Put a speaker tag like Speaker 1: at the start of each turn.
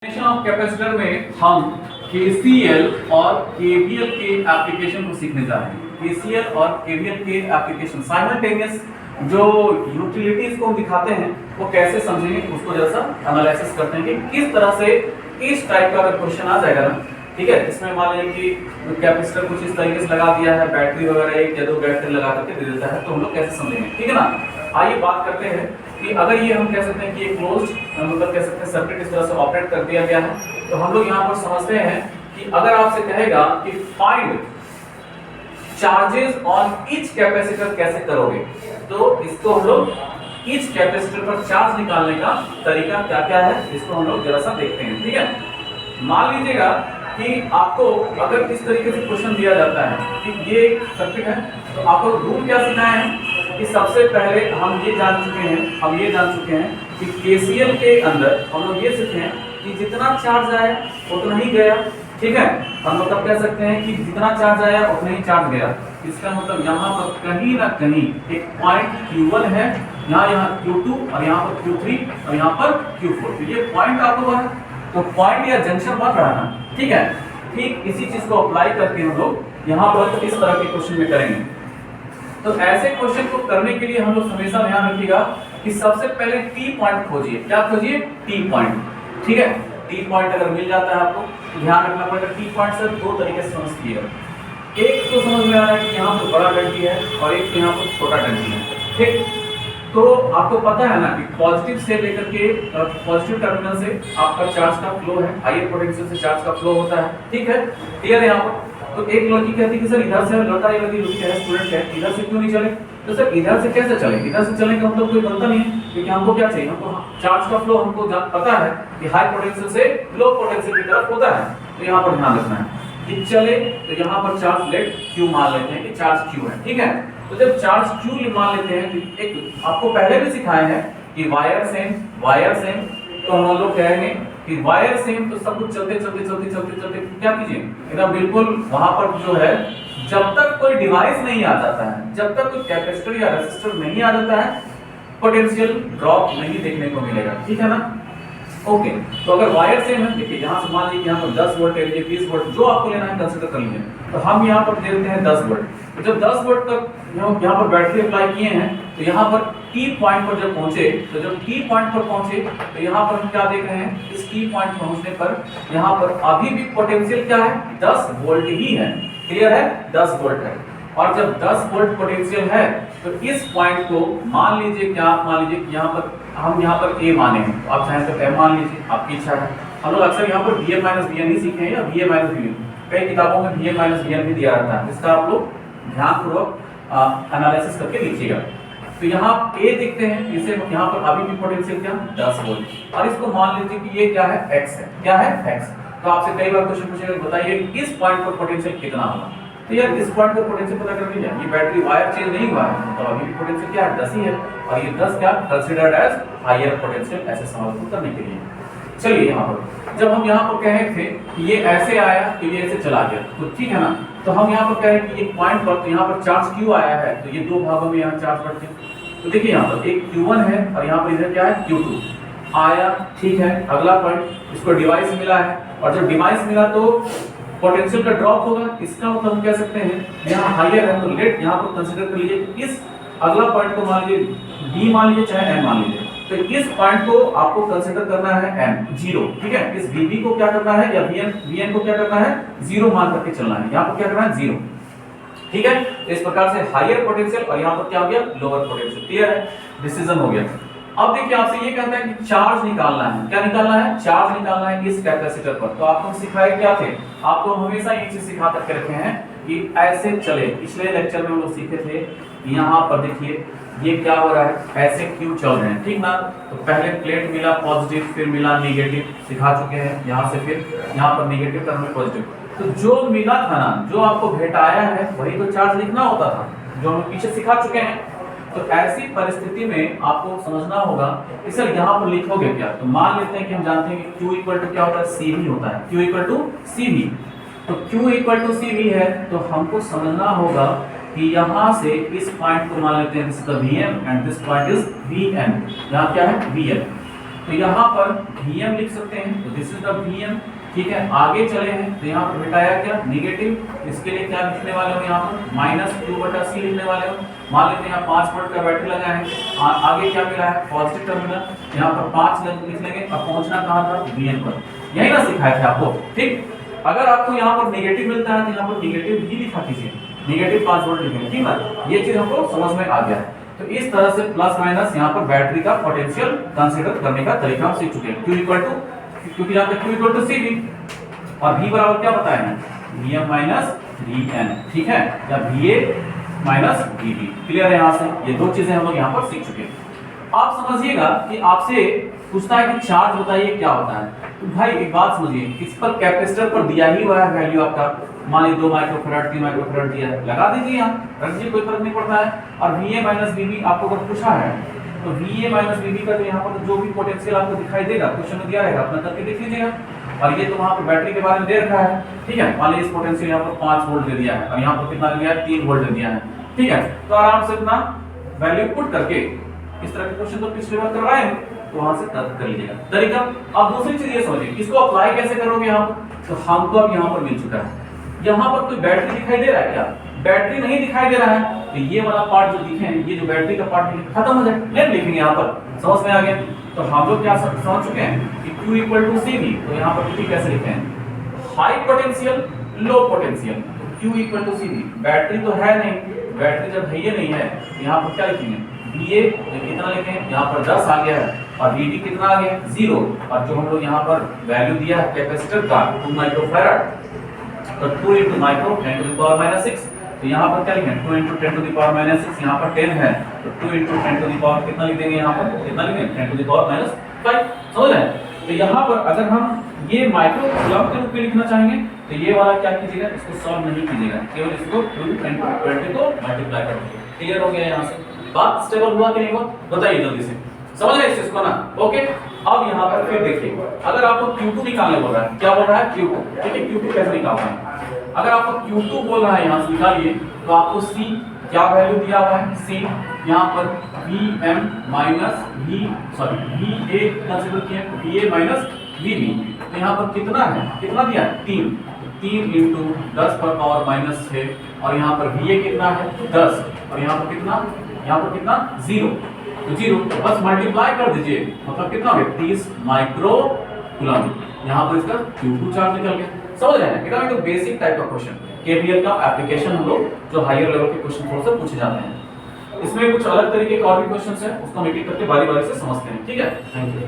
Speaker 1: Of capacitor में हम KCL और KVL के एप्लीकेशन को सीखने जा रहे हैं। KCL और KVL के एप्लीकेशन साइमल्टेनियस जो यूटिलिटीज को हम दिखाते हैं वो कैसे समझेंगे, उसको जैसा एनालिसिस करते हैं कि किस तरह से इस टाइप का अगर क्वेश्चन आ जाएगा ना, ठीक है, इसमें मान लीजिए कि कैपेसिटर कुछ इस तरीके से लगा दिया है, बैटरी वगैरह एक या दो बैटरी लगा करके दे देता है, तो हम लोग कैसे समझेंगे, ठीक है ना। आइए बात करते हैं कि अगर ये हम कह सकते हैं कि एक क्लोज्ड मतलब कह सकते हैं सर्किट इस तरह से ऑपरेट कर दिया गया है, तो हम लोग यहाँ पर समझते हैं कि अगर आपसे कहेगा कि find charges on each capacitor कैसे करोगे, तो इसको हम लोग ईच कैपेसिटर पर चार्ज निकालने का तरीका क्या क्या है इसको हम लोग जरा सा देखते हैं, ठीक है। मान लीजिएगा कि आपको अगर इस तरीके से क्वेश्चन दिया जाता है कि ये एक सर्किट है, तो आपको रूल क्या सिखाया है कि सबसे पहले हम ये जान चुके हैं कि KCL के अंदर हम लोग ये सीखे हैं कि जितना चार्ज आया उतना ही गया, ठीक है। हम मतलब कह सकते हैं कि जितना चार्ज आया उतना ही चार्ज गया। इसका मतलब यहाँ पर कहीं ना कहीं एक पॉइंट Q1 है, यहाँ Q2 और यहाँ पर Q3 और यहाँ पर Q4, तो ये पॉइंट आपको है, तो पॉइंट या जंक्शन बन रहा है ना, ठीक है। ठीक इसी चीज को अप्लाई करके हम लोग यहाँ पर इस तरह के क्वेश्चन में करेंगे। तो ऐसे क्वेश्चन को करने के लिए हम लोग हमेशा ध्यान रखिएगा कि सबसे पहले T पॉइंट खोजिए। क्या खोजिए? T पॉइंट, ठीक है। T पॉइंट अगर मिल जाता है आपको तो ध्यान रखना पड़ेगा। T पॉइंट से दो तरीके से समझ लीजिएगा, एक तो समझ में आ रहा है कि यहाँ पर बड़ा डंडी है और एक तो यहाँ पर छोटा डंडी है, ठीक। तो आपको पता है ना कि पॉजिटिव से लेकर के पॉजिटिव टर्मिनल से आपका चार्ज का फ्लो है, हायर पोटेंशियल से चार्ज का फ्लो होता है, ठीक है, क्लियर है यहाँ पर। तो एक लड़की कहती है कि सर इधर से लड़का ये लड़की है स्टूडेंट है, इधर से क्यों नहीं चले? तो सर इधर से कैसे चले? इधर से चलेंगे हम लोग कोई बनता नहीं है, क्योंकि हमको क्या चाहिए, हमको चार्ज का फ्लो हमको पता है कि हाई पोटेंशियल से लो पोटेंशियल की तरफ होता है। तो यहाँ पर ध्यान रखना है कि चले तो यहाँ पर चार्ज लेट Q मान लेते हैं कि चार्ज Q है, ठीक है। तो जब चार्ज Q मान लेते हैं कि एक आपको पहले भी सिखाए हैं कि वायर सेम, तो हम लोग कहेंगे कि वायर सेम, तो सब कुछ चलते क्या कीजिए एकदम बिल्कुल वहां पर जो है, जब तक कोई डिवाइस नहीं आ जाता है, जब तक कोई कैपेसिटर या रेसिस्टर नहीं आ जाता है, पोटेंशियल ड्रॉप नहीं देखने को मिलेगा, ठीक है ना। ओके, तो अगर वायर सेम है, देखिए यहाँ से मान लीजिए यहाँ पर 10 वोल्ट है, 20 वोल्ट जो आपको लेना है कंसीडर कर लीजिए, तो हम यहाँ पर दे देते हैं 10 वोल्ट। तो जब 10 वोल्ट तक यहाँ पर बैटरी अप्लाई किए हैं, तो यहाँ पर T पॉइंट पर जब पहुंचे, तो जब T पॉइंट पर पहुंचे तो यहाँ पर हम क्या देख रहे हैं, इस T पॉइंट पहुंचने पर यहाँ पर अभी भी पोटेंशियल क्या है, 10 वोल्ट ही है, क्लियर है, 10 वोल्ट है। और जब 10 वोल्ट पोटेंशियल है तो इस पॉइंट को मान लीजिए क्या, मान लीजिए कि यहाँ पर हम यहाँ पर A माने हैं, तो आप चाहें तो M मान लीजिए, आपकी इच्छा है। हम लोग अक्सर यहाँ पर VA-VN ही सीखे हैं या VA-VN, कई किताबों में VA-VN भी दिया रहता है, इसका आप लोग ध्यानपूर्वक एनालिसिस करके लिखिएगा। तो यहाँ A देखते हैं, इसे यहाँ पर अभी भी पोटेंशियल क्या, 10 वोल्ट, और इसको मान लीजिए कि ये क्या है, X है, क्या है, X। तो आपसे कई बार क्वेश्चन पूछेगा, बताइए इस पॉइंट पर पोटेंशियल कितना होगा, तो यार इस पॉइंट पर पोटेंशियल पता कर लीजिए, ये बैटरी वायर चेंज नहीं हुआ है, तो अभी भी पोटेंशियल क्या है, 10 ही है, और ये 10 क्या कंसीडर्ड एज हायर पोटेंशियल, ऐसे सवाल को करने के लिए। चलिए यहाँ पर जब हम यहाँ पर कहे थे कि ये ऐसे आया तो ये ऐसे चला गया, तो ठीक है ना। तो हम यहाँ पर कहे कि एक पॉइंट पर, तो यहाँ पर चार्ज Q आया है, तो ये दो भागों में यहाँ चार्ज बढ़ते हैं। तो देखिए यहाँ पर एक Q1 है और यहाँ पर इधर क्या है, Q2 आया, ठीक है। अगला पॉइंट, इसको डिवाइस मिला है, और जब डिवाइस मिला तो पोटेंशियल का ड्रॉप होगा, इसका मतलब हम कह सकते हैं यहाँ हायर है, तो लेट यहाँ पर कंसीडर कर लीजिए। इस अगला पॉइंट को मान लीजिए D मान लीजिए चाहे M मान लीजिए, तो इस पॉइंट को आपको कंसीडर करना है M 0, ठीक है। इस VB को क्या करना है, या VN को क्या करना है, 0 मान करके चलना है, यहाँ पर क्या करना है, 0, ठीक है। इस प्रकार से हायर पोटेंशियल और यहाँ पर क्या हो गया, लोअर पोटेंशियल, क्लियर है, डिसीजन हो गया। अब देखिए आपसे ये कहता है कि चार्ज निकालना है, क्या निकालना है, चार्ज निकालना है इस कैपेसिटर पर। तो आपको सिखाए क्या थे, आपको हमेशा ये चीज सिखा करके रखे हैं कि ऐसे चले। पिछले लेक्चर में हम लोग सीखे थे, यहाँ पर देखिए ये क्या हो रहा है, ऐसे क्यों चल रहे हैं, ठीक ना। तो पहले प्लेट मिला पॉजिटिव, फिर मिला निगेटिव, सिखा चुके हैं, यहाँ से फिर यहाँ पर निगेटिव टर्म में पॉजिटिव। तो जो मिला था ना, जो आपको भेटाया है वही तो चार्ज लिखना होता था, जो हम पीछे सिखा चुके हैं। तो ऐसी परिस्थिति में आपको समझना होगा कि सर यहाँ पर लिखोगे क्या। तो मान लेते हैं कि हम जानते हैं कि Q इक्वल टू क्या होता है, CV होता है, Q इक्वल टू CV। तो Q इक्वल टू CV है, तो हमको समझना होगा कि यहाँ से इस पॉइंट को मान लेते हैं this is the VM and this point is VN, यहाँ क्या है VN। तो यहाँ पर Vm लिख सकते हैं, तो दिस इज द Vm। ठीक है, आगे चले हैं तो यहाँ पर बेटाया क्या नेगेटिव, इसके लिए क्या लिखने वाले हो यहाँ पर -q/c लिखने वाले हो। मान लेते हैं यहाँ 5 वोल्ट का बैटरी लगा है, आगे क्या मिला है पॉजिटिव टर्मिनल, यहाँ पर 5 लिख लेंगे। अब पहुंचना कहाँ था Vn पर, यही ना सिखाया था आपको। ठीक, अगर आपको यहाँ पर नेगेटिव मिलता है तो यहाँ पर नेगेटिव ही लिखा कीजिए, नेगेटिव 5 वोल्ट लिखेंगे। ठीक है, ये चीज हमको समझ में आ गया है। तो इस तरह से प्लस माइनस यहाँ पर बैटरी का पोटेंशियल कंसीडर करने का तरीका हम सीख चुके हैं। Q इक्वल टू, क्योंकि यहाँ पे Q इक्वल टू CV और V बराबर क्या बताया है Vm माइनस Vn। ठीक है, या VA माइनस VB। क्लियर है यहाँ से, ये दो चीजें हम लोग यहाँ पर सीख चुके हैं। आप समझिएगा कि आपसे पूछता है कि चार्ज बताइए क्या होता है। तो भाई एक बात समझिए, इस पर कैपेसिटर पर दिया ही हुआ है वैल्यू आपका, मान लीजिए 2 माइक्रोफैराड 3 माइक्रोफैराड दिया है, लगा दीजिए यहाँ, रख दीजिए, कोई फर्क नहीं पड़ता है। और VA माइनस VB आपको अगर पूछा है तो VA माइनस VB का तो यहाँ पर जो भी पोटेंशियल आपको दिखाई देगा क्वेश्चन में दिया रहेगा, अपना करके देख लीजिएगा। और ये तो वहाँ पर बैटरी के बारे में दे रखा है। ठीक है, मान लीजिए इस पोटेंशियल यहाँ पर 5 वोल्ट दे दिया है और यहाँ पर कितना दिया है 3 वोल्ट दे दिया है। ठीक है, तो आराम से अपना वैल्यू पुट करके, इस तरह के क्वेश्चन तो पिछले बार करवाए हैं, तो वहां से कर लीजिएगा तरीका। अब दूसरी चीज ये समझिए, इसको अप्लाई कैसे करोगे यहाँ पर। तो हमको अब यहाँ पर मिल चुका है, यहाँ पर कोई बैटरी दिखाई दे रहा है क्या, बैटरी नहीं दिखाई दे रहा है, तो ये वाला पार्ट जो दिखे, ये जो बैटरी का पार्ट खत्म हो जाए, नहीं लिखेंगे यहाँ पर। समझ में आ गया। तो हम लोग क्या समझ चुके हैं कि Q इक्वल टू CV। तो यहाँ पर Q कैसे लिखते हैं, high potential low potential, Q equal to CV। Battery तो है नहीं, बैटरी जब है ये नहीं है, यहाँ पर क्या लिखेंगे VA कितना लिखें, यहाँ पर 10 आ गया है, और VB कितना आ गया 0, और जो हम लोग यहाँ पर वैल्यू दिया है कैपेसिटर का 2 माइक्रोफैराड, तो 2 × micro 10 to the power minus 6। तो यहाँ पर क्या लिखें 2 × 10 टू द पावर माइनस 6, यहाँ पर 10 है तो 2 × 10 टू द पावर कितना लिख देंगे, यहाँ पर कितना लिखेंगे 10 टू द पावर माइनस 5। समझ रहे हैं। तो यहाँ पर अगर हम ये माइक्रो कूलम के रूप में लिखना चाहेंगे तो ये वाला क्या कीजिएगा, इसको सॉल्व नहीं कीजिएगा, केवल इसको 2 × 10 टू 20 को मल्टीप्लाई करोगे। क्लियर हो गया यहाँ से, बात स्टेबल हुआ कि नहीं हुआ बताइए जल्दी से, समझ रहे हैं इसको ना। ओके, अब यहाँ पर फिर देखिए, अगर आपको Q2 निकालने बोल रहा है, क्या बोल रहा है Q2। ठीक है, Q2 कैसे निकालना है, अगर आपको Q2 बोल रहा है यहाँ से निकालिए, तो आपको C क्या वैल्यू दिया हुआ है, C यहाँ पर Vm माइनस VA कंसीडर किया, VA माइनस VB। तो यहाँ पर कितना है, कितना दिया है 3 × 10 पर पावर माइनस 6, और यहाँ पर VA कितना है 10, और यहाँ पर कितना 0, तो 0 बस मल्टीप्लाई कर दीजिए, मतलब कितना हो गया 30 माइक्रो कूलम। यहाँ पर इसका Q2 चार्ज निकल गया। समझ रहे हैं, एकदम तो बेसिक टाइप का क्वेश्चन, केवीएल का एप्लीकेशन हम लोग जो हायर लेवल के क्वेश्चन थोड़ा सा पूछे जाते हैं। इसमें कुछ अलग तरीके के और भी क्वेश्चन है, उसको हम एक एक करके बारी बारी से समझते हैं। ठीक है, थैंक यू।